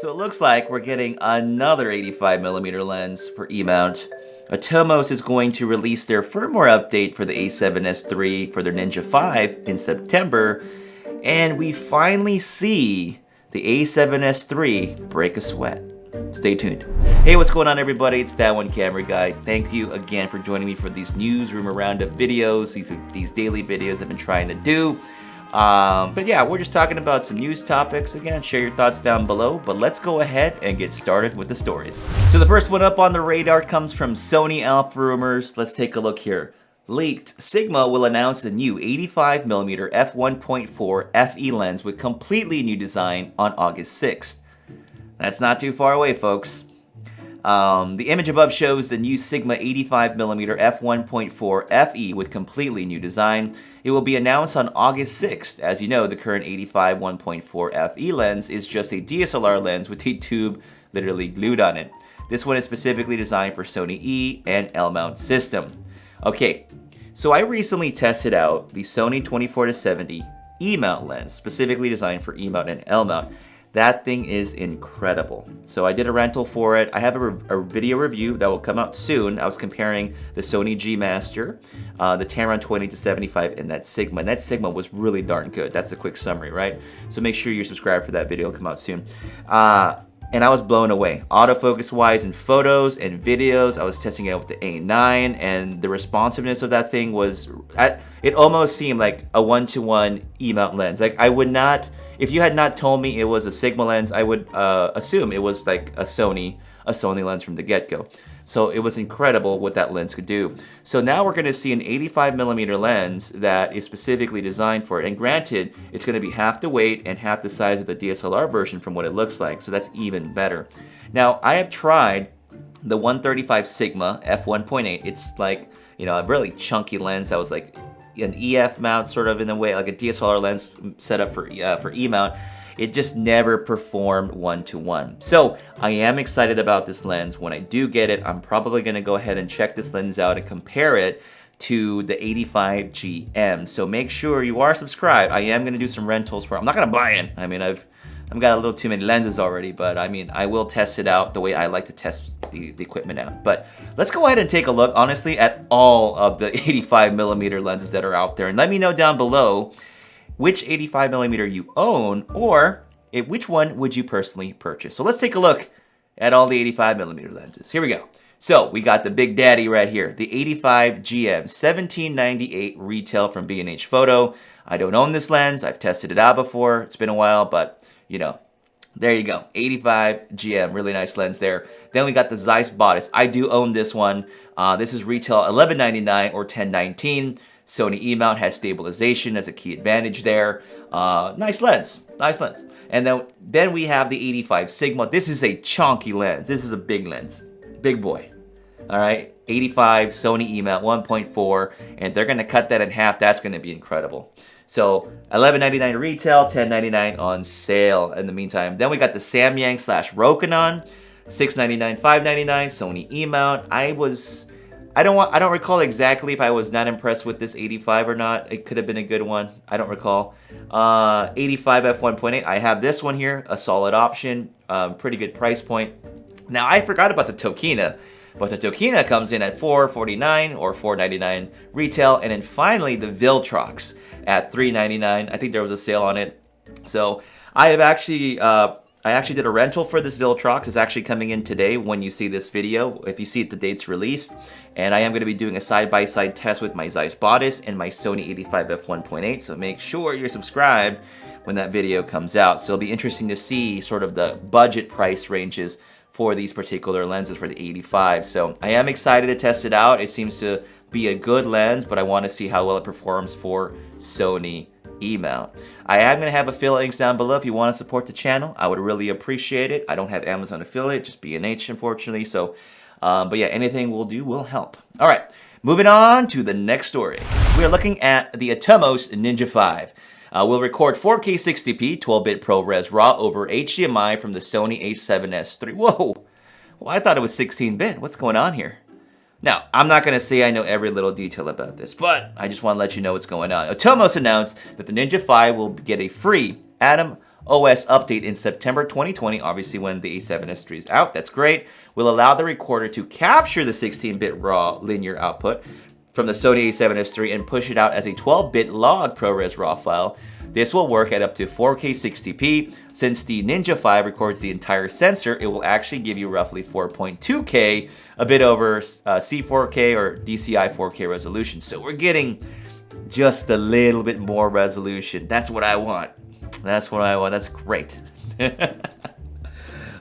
So it looks like we're getting another 85mm lens for E-mount. Atomos is going to release their firmware update for the A7S III for their Ninja 5 in September, and we finally see the A7S III break a sweat. Stay tuned. Hey, what's going on everybody? It's That One Camera Guy. Thank you again for joining me for these newsroom Roundup videos, these daily videos I've been trying to do. But yeah, we're just talking about some news topics. Again, share your thoughts down below, but let's go ahead and get started with the stories. So the first one up on the radar comes from Sony Alpha rumors. Let's take a look here. Leaked, Sigma will announce a new 85mm f1.4 FE lens with completely new design on August 6th. That's not too far away, folks. The image above shows the new Sigma 85mm f1.4 FE with completely new design. It will be announced on August 6th. As you know, the current 85 1.4 FE lens is just a DSLR lens with a tube literally glued on it. This one is specifically designed for Sony E and L mount system. Okay, so I recently tested out the Sony 24-70 E mount lens, specifically designed for E mount and L mount. That thing is incredible. So I did a rental for it. I have a video review that will come out soon. I was comparing the Sony G Master, the Tamron 20-75, and that Sigma. And that Sigma was really darn good. That's a quick summary, right? So make sure you're subscribed for that video. It'll come out soon. And I was blown away. Autofocus-wise in photos and videos, I was testing it out with the A9, and the responsiveness of that thing was, it almost seemed like a one-to-one E-mount lens. Like I would not, if you had not told me it was a Sigma lens, I would assume it was like a Sony lens from the get-go. So it was incredible what that lens could do. So now we're gonna see an 85mm lens that is specifically designed for it. And granted, it's gonna be half the weight and half the size of the DSLR version from what it looks like. So that's even better. Now, I have tried the 135 Sigma f1.8. It's like, you know, a really chunky lens that was like an EF mount sort of in a way, like a DSLR lens set up for E mount. It just never performed one-to-one. So I am excited about this lens. When I do get it, I'm probably gonna go ahead and check this lens out and compare it to the 85GM. So make sure you are subscribed. I am gonna do some rentals for it. I'm not gonna buy it. I mean, I've got a little too many lenses already, but I mean, I will test it out the way I like to test the equipment out. But let's go ahead and take a look, honestly, at all of the 85mm lenses that are out there. And let me know down below which 85mm you own, or which one would you personally purchase. So let's take a look at all the 85mm lenses. Here we go. So we got the big daddy right here, the 85GM, $1798 retail from B&H Photo. I don't own this lens. I've tested it out before. It's been a while, but you know, there you go. 85GM, really nice lens there. Then we got the Zeiss bodice. I do own this one. This is retail $1199 or $1019. Sony E-mount has stabilization as a key advantage there. Nice lens, nice lens. And then we have the 85 Sigma. This is a chunky lens. This is a big lens, big boy. All right, 85 Sony E-mount 1.4, and they're gonna cut that in half. That's gonna be incredible. So $1199 retail, $1099 on sale in the meantime. Then we got the Samyang / Rokinon, $699, $599 Sony E-mount. I don't recall exactly if I was not impressed with this 85 or not. It could have been a good one. I don't recall. 85 f1.8. I have this one here, a solid option, pretty good price point. Now I forgot about the Tokina, but the Tokina comes in at $449 or $499 retail, and then finally the Viltrox at $399. I think there was a sale on it. So I have actually did a rental for this Viltrox. It's actually coming in today when you see this video, if you see it, the date's released. And I am gonna be doing a side-by-side test with my Zeiss bodice and my Sony 85 f1.8, so make sure you're subscribed when that video comes out. So it'll be interesting to see sort of the budget price ranges for these particular lenses for the 85. So I am excited to test it out. It seems to be a good lens, but I wanna see how well it performs for Sony E-mount. I am going to have affiliate links down below if you want to support the channel. I would really appreciate it. I don't have Amazon affiliate, just B&H unfortunately. So, but yeah, anything we'll do will help. All right, moving on to the next story. We are looking at the Atomos Ninja 5. We'll record 4K 60p 12-bit ProRes RAW over HDMI from the Sony a7SIII. Whoa, well, I thought it was 16-bit. What's going on here? Now, I'm not going to say I know every little detail about this, but I just want to let you know what's going on. Atomos announced that the Ninja 5 will get a free Atomos OS update in September 2020, obviously when the A7S III is out, that's great, will allow the recorder to capture the 16-bit raw linear output from the Sony a7S III and push it out as a 12-bit log ProRes RAW file. This will work at up to 4K 60p. Since the Ninja 5 records the entire sensor, it will actually give you roughly 4.2K, a bit over C4K or DCI 4K resolution. So we're getting just a little bit more resolution. That's what I want. That's what I want. That's great.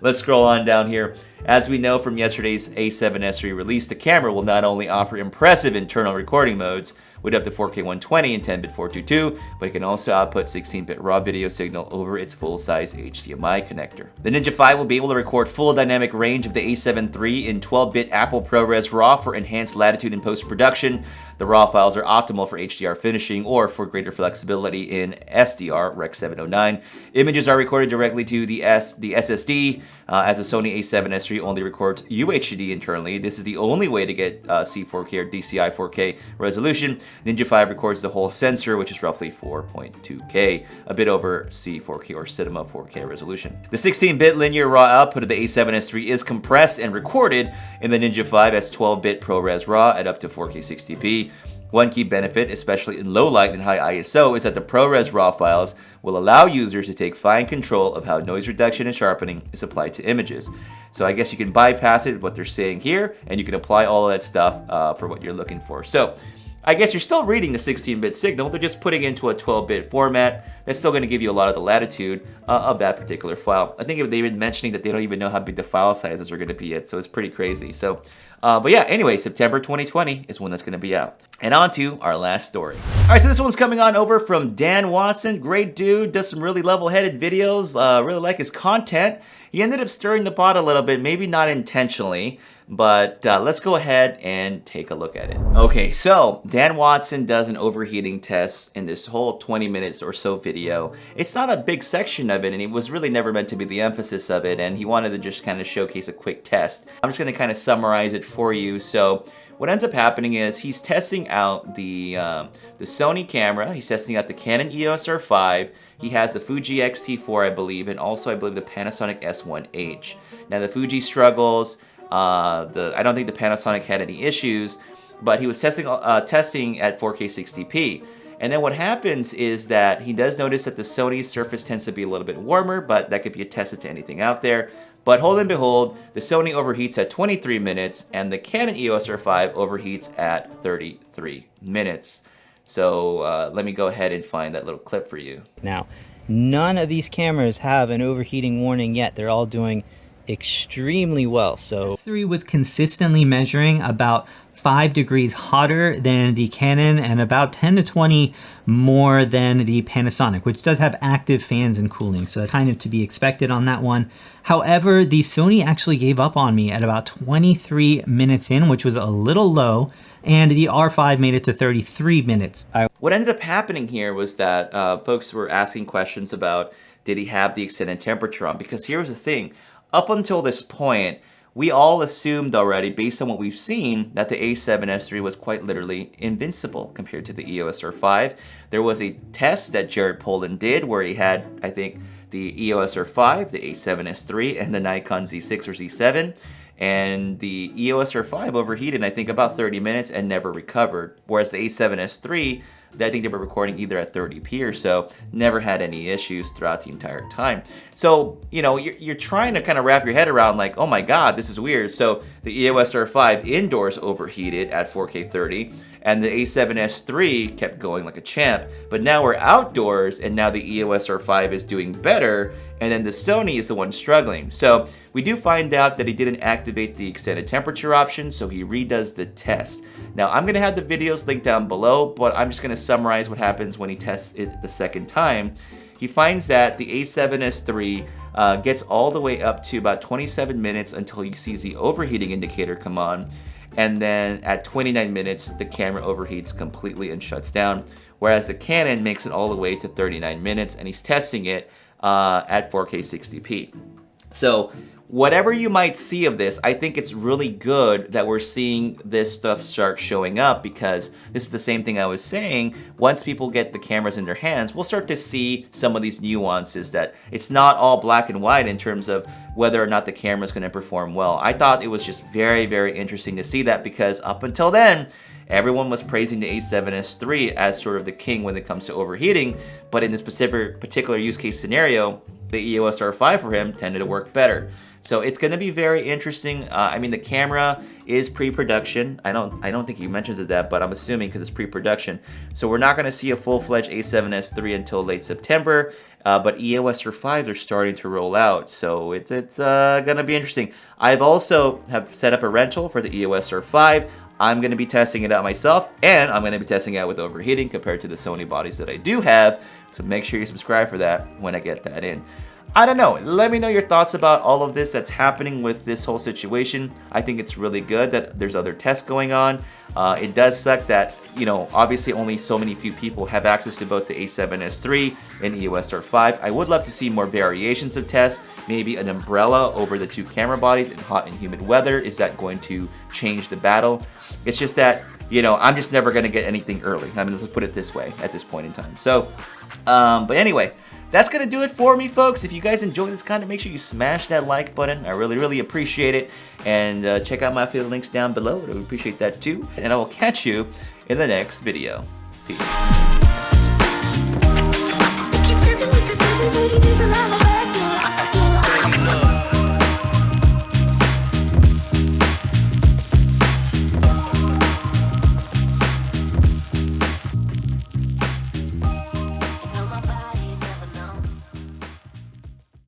Let's scroll on down here. As we know from yesterday's A7S III release, the camera will not only offer impressive internal recording modes with up to 4K 120 and 10-bit 422, but it can also output 16-bit raw video signal over its full-size HDMI connector. The Ninja 5 will be able to record full dynamic range of the A7 III in 12-bit Apple ProRes RAW for enhanced latitude in post-production. The RAW files are optimal for HDR finishing or for greater flexibility in SDR Rec 709. Images are recorded directly to the SSD, as the Sony a7S III only records UHD internally. This is the only way to get C4K or DCI 4K resolution. Ninja 5 records the whole sensor, which is roughly 4.2K, a bit over C4K or Cinema 4K resolution. The 16-bit linear RAW output of the A7S III is compressed and recorded in the Ninja 5 as 12-bit ProRes RAW at up to 4K 60p. One key benefit, especially in low light and high ISO, is that the ProRes RAW files will allow users to take fine control of how noise reduction and sharpening is applied to images. So I guess you can bypass it, what they're saying here, and you can apply all of that stuff for what you're looking for. So I guess you're still reading the 16-bit signal, they're just putting it into a 12-bit format. That's still going to give you a lot of the latitude of that particular file. I think they've been mentioning that they don't even know how big the file sizes are going to be yet, so it's pretty crazy. So, but yeah, anyway, September 2020 is when that's going to be out. And on to our last story. All right, so this one's coming on over from Dan Watson. Great dude, does some really level-headed videos. Really like his content. He ended up stirring the pot a little bit, maybe not intentionally, but let's go ahead and take a look at it. Okay, so Dan Watson does an overheating test in this whole 20 minutes or so video. It's not a big section of it, and it was really never meant to be the emphasis of it, and he wanted to just kind of showcase a quick test. I'm just gonna kind of summarize it for you. So what ends up happening is he's testing out the Sony camera, he's testing out the Canon EOS R5, he has the Fuji X-T4, I believe, and also I believe the Panasonic S1H. Now the Fuji struggles, I don't think the Panasonic had any issues, but he was testing at 4K 60p. And then what happens is that he does notice that the Sony surface tends to be a little bit warmer, but that could be attested to anything out there. But hold and behold, the Sony overheats at 23 minutes and the Canon EOS R5 overheats at 33 minutes. So let me go ahead and find that little clip for you. Now, none of these cameras have an overheating warning yet. They're all doing extremely well. So S3 was consistently measuring about 5 degrees hotter than the Canon and about 10 to 20 more than the Panasonic, which does have active fans and cooling, so that's kind of to be expected on that one. However, the Sony actually gave up on me at about 23 minutes in, which was a little low, and the R5 made it to 33 minutes. What ended up happening here was that folks were asking questions about, did he have the extended temperature on? Because here's the thing, up until this point, we all assumed already, based on what we've seen, that the A7S III was quite literally invincible compared to the EOS R5. There was a test that Jared Polin did where he had, I think, the EOS R5, the A7S III, and the Nikon Z6 or Z7. And the EOS R5 overheated, I think, about 30 minutes and never recovered. Whereas the A7S III, I think they were recording either at 30p or so, never had any issues throughout the entire time. So, you know, you're trying to kind of wrap your head around like, oh my God, this is weird. So the EOS R5 indoors overheated at 4K 30, and the A7S III kept going like a champ. But now we're outdoors, and now the EOS R5 is doing better, and then the Sony is the one struggling. So we do find out that he didn't activate the extended temperature option, so he redoes the test. Now I'm gonna have the videos linked down below, but I'm just gonna summarize what happens when he tests it the second time. He finds that the A7S III gets all the way up to about 27 minutes until he sees the overheating indicator come on. And then at 29 minutes, the camera overheats completely and shuts down. Whereas the Canon makes it all the way to 39 minutes, and he's testing it at 4K 60p. So whatever you might see of this, I think it's really good that we're seeing this stuff start showing up, because this is the same thing I was saying. Once people get the cameras in their hands, we'll start to see some of these nuances, that it's not all black and white in terms of whether or not the camera is going to perform well. I thought it was just very, very interesting to see that, because up until then, everyone was praising the A7S III as sort of the king when it comes to overheating, but in this particular use case scenario, the EOS R5 for him tended to work better. So it's going to be very interesting. I mean, the camera is pre-production. I don't think he mentions that, but I'm assuming because it's pre-production. So we're not going to see a full-fledged A7S III until late September. But EOS R5s are starting to roll out, so it's going to be interesting. I've also have set up a rental for the EOS R5. I'm going to be testing it out myself, and I'm going to be testing it out with overheating compared to the Sony bodies that I do have. So make sure you subscribe for that when I get that in. I don't know. Let me know your thoughts about all of this that's happening with this whole situation. I think it's really good that there's other tests going on. It does suck that, you know, obviously only so many few people have access to both the A7S III and EOS R5. I would love to see more variations of tests, maybe an umbrella over the two camera bodies in hot and humid weather. Is that going to change the battle? It's just that, you know, I'm just never going to get anything early. I mean, let's put it this way at this point in time. So, but anyway, that's going to do it for me, folks. If you guys enjoy this content, make sure you smash that like button. I really, really appreciate it. And check out my affiliate links down below. I would appreciate that too. And I will catch you in the next video. Peace.